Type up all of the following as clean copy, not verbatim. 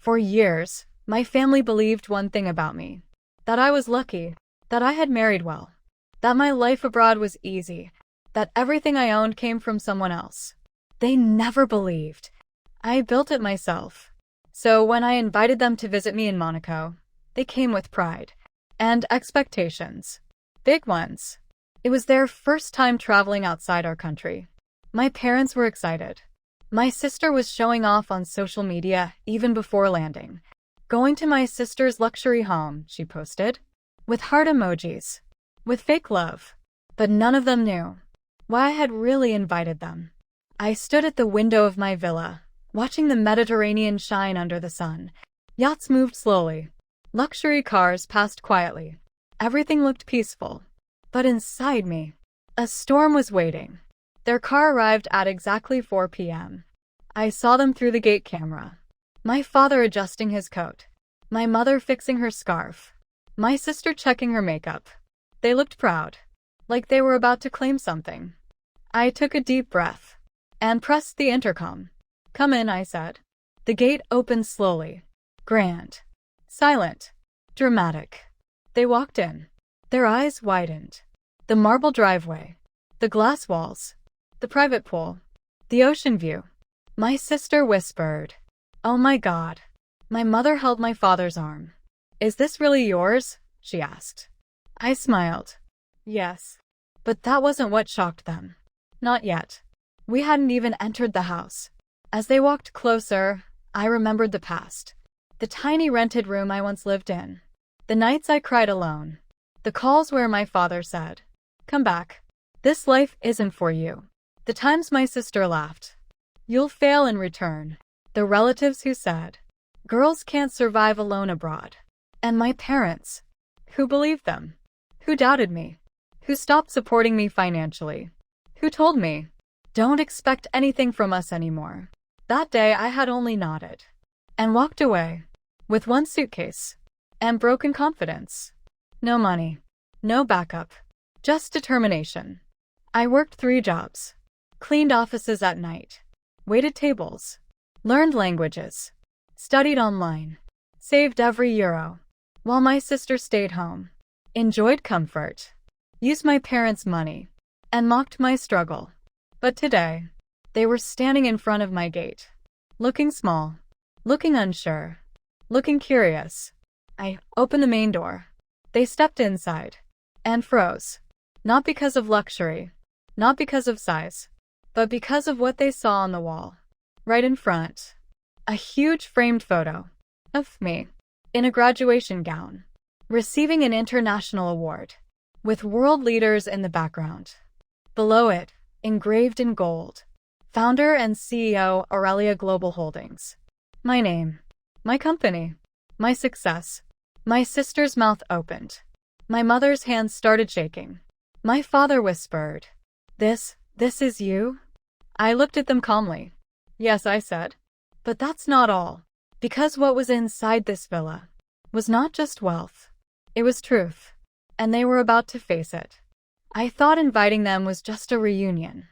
For years, my family believed one thing about me. That I was lucky, that I had married well, that my life abroad was easy, that everything I owned came from someone else. They never believed. I built it myself. So when I invited them to visit me in Monaco, they came with pride and expectations. Big ones. It was their first time traveling outside our country. My parents were excited. My sister was showing off on social media even before landing. Going to my sister's luxury home, she posted. With heart emojis. With fake love. But none of them knew why I had really invited them. I stood at the window of my villa, watching the Mediterranean shine under the sun. Yachts moved slowly. Luxury cars passed quietly. Everything looked peaceful. But inside me, a storm was waiting. Their car arrived at exactly 4 p.m. I saw them through the gate camera. My father adjusting his coat. My mother fixing her scarf. My sister checking her makeup. They looked proud, like they were about to claim something. I took a deep breath and pressed the intercom. "Come in," I said. The gate opened slowly. Grand. Silent. Dramatic. They walked in. Their eyes widened. The marble driveway. The glass walls. The private pool. The ocean view. My sister whispered, "Oh my God." My mother held my father's arm. "Is this really yours?" she asked. I smiled. Yes. But that wasn't what shocked them. Not yet. We hadn't even entered the house. As they walked closer, I remembered the past. The tiny rented room I once lived in. The nights I cried alone. The calls where my father said, "Come back. This life isn't for you." The times my sister laughed. "You'll fail and return." The relatives who said, "Girls can't survive alone abroad." And my parents, who believed them, who doubted me, who stopped supporting me financially, who told me, "Don't expect anything from us anymore." That day I had only nodded and walked away with one suitcase and broken confidence. No money, no backup, just determination. I worked 3 jobs, cleaned offices at night, waited tables, learned languages, studied online, saved every euro, while my sister stayed home, enjoyed comfort, used my parents' money, and mocked my struggle. But today, they were standing in front of my gate, looking small, looking unsure, looking curious. I opened the main door. They stepped inside and froze, not because of luxury, not because of size, but because of what they saw on the wall. Right in front, a huge framed photo of me in a graduation gown, receiving an international award, with world leaders in the background. Below it, engraved in gold, founder and CEO Aurelia Global Holdings. My name, my company, my success. My sister's mouth opened. My mother's hands started shaking. My father whispered, This is you?" I looked at them calmly. "Yes," I said. But that's not all. Because what was inside this villa was not just wealth. It was truth. And they were about to face it. I thought inviting them was just a reunion.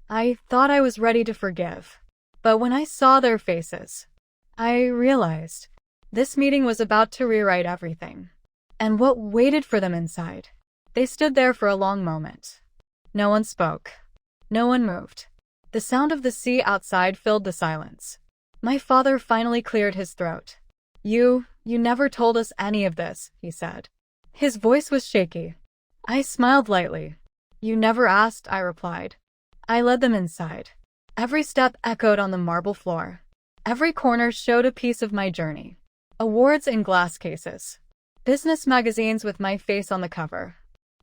I thought I was ready to forgive. But when I saw their faces, I realized this meeting was about to rewrite everything. And what waited for them inside. They stood there for a long moment. No one spoke. No one moved. The sound of the sea outside filled the silence. My father finally cleared his throat. You never told us any of this," he said. His voice was shaky. I smiled lightly. "You never asked," I replied. I led them inside. Every step echoed on the marble floor. Every corner showed a piece of my journey. Awards in glass cases. Business magazines with my face on the cover.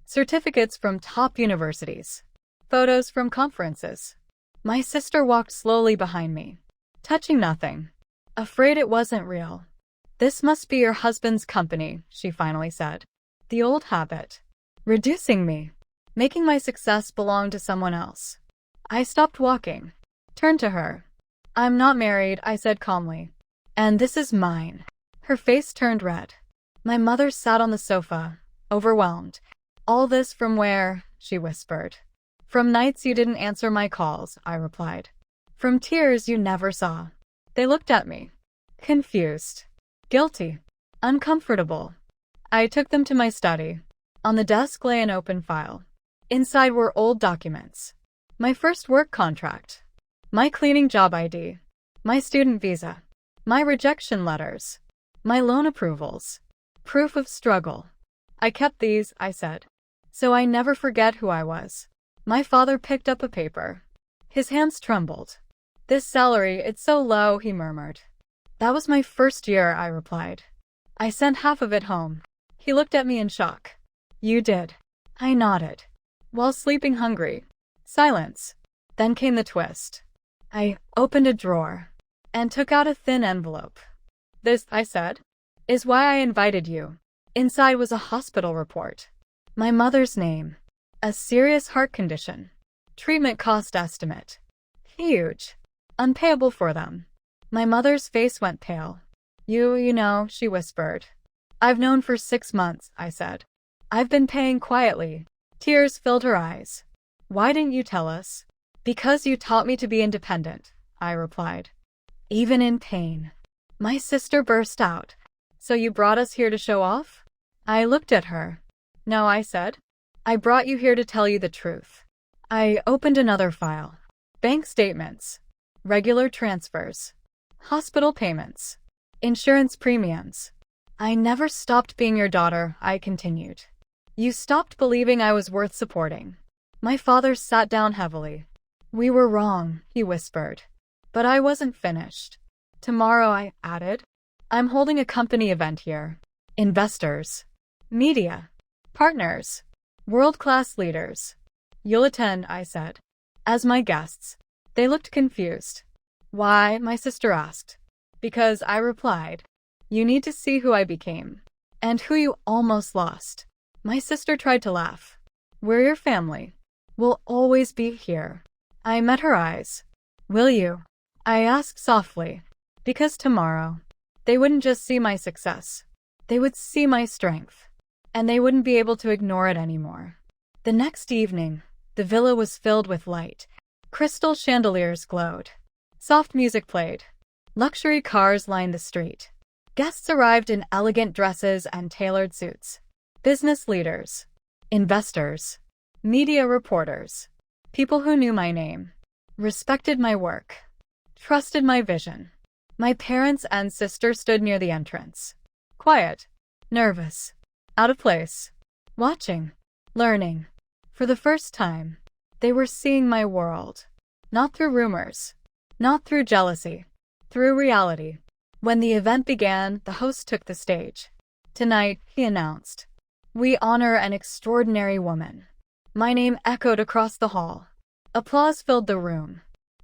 Certificates from top universities. Photos from conferences. My sister walked slowly behind me, touching nothing, afraid it wasn't real. "This must be your husband's company," she finally said. The old habit. Reducing me. Making my success belong to someone else. I stopped walking. Turned to her. "I'm not married," I said calmly. "And this is mine." Her face turned red. My mother sat on the sofa, overwhelmed. "All this from where?" she whispered. "From nights you didn't answer my calls," I replied. "From tears you never saw." They looked at me. confused, guilty, uncomfortable. I took them to my study. On the desk lay an open file. Inside were old documents. My first work contract, my cleaning job ID, my student visa, my rejection letters, my loan approvals, proof of struggle. I kept these, I said, so I never forget who I was. My father picked up a paper. His hands trembled. This salary, it's so low, he murmured. That was my first year, I replied. I sent half of it home. He looked at me in shock. You did. I nodded. While sleeping hungry. Silence. Then came the twist. I opened a drawer and took out a thin envelope. This, I said, is why I invited you. Inside was a hospital report. My mother's name. A serious heart condition. Treatment cost estimate. Huge. Unpayable for them. My mother's face went pale. You know, she whispered. I've known for 6 months, I said. I've been paying quietly. Tears filled her eyes. Why didn't you tell us? Because you taught me to be independent, I replied. Even in pain. My sister burst out. So you brought us here to show off? I looked at her. No, I said. I brought you here to tell you the truth. I opened another file. Bank statements. Regular transfers. Hospital payments. Insurance premiums. I never stopped being your daughter, I continued. You stopped believing I was worth supporting. My father sat down heavily. We were wrong, he whispered. But I wasn't finished. Tomorrow, I added. I'm holding a company event here. Investors. Media. Partners. World-class leaders. You'll attend, I said. As my guests. They looked confused. Why? My sister asked. Because, I replied. You need to see who I became. And who you almost lost. My sister tried to laugh. We're your family. We'll always be here. I met her eyes. Will you? I asked softly. Because tomorrow, they wouldn't just see my success. They would see my strength. And they wouldn't be able to ignore it anymore. The next evening, the villa was filled with light. Crystal chandeliers glowed. Soft music played. Luxury cars lined the street. Guests arrived in elegant dresses and tailored suits. Business leaders. Investors. Media reporters. People who knew my name. Respected my work. Trusted my vision. My parents and sister stood near the entrance. Quiet. Nervous. Out of place. Watching. Learning. For the first time, they were seeing my world. Not through rumors. Not through jealousy. Through reality. When the event began, the host took the stage. Tonight, he announced, we honor an extraordinary woman. My name echoed across the hall. Applause filled the room.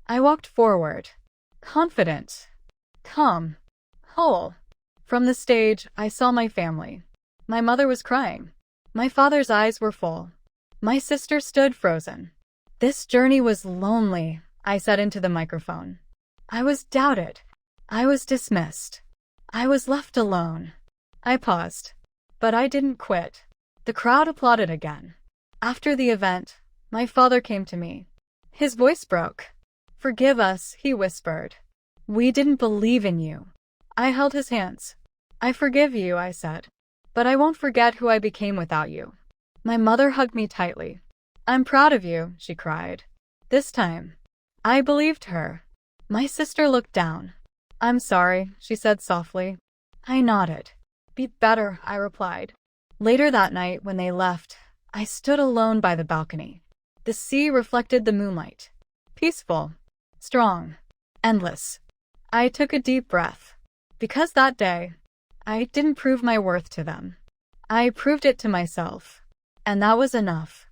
I walked forward. Confident. Calm. Whole. From the stage, I saw my family. My mother was crying. My father's eyes were full. My sister stood frozen. This journey was lonely, I said into the microphone. I was doubted. I was dismissed. I was left alone. I paused. But I didn't quit. The crowd applauded again. After the event, my father came to me. His voice broke. Forgive us, he whispered. We didn't believe in you. I held his hands. I forgive you, I said. But I won't forget who I became without you. My mother hugged me tightly. I'm proud of you, she cried. This time, I believed her. My sister looked down. I'm sorry, she said softly. I nodded. Be better, I replied. Later that night, when they left, I stood alone by the balcony. The sea reflected the moonlight. Peaceful. Strong. Endless. I took a deep breath. Because that day, I didn't prove my worth to them. I proved it to myself. And that was enough.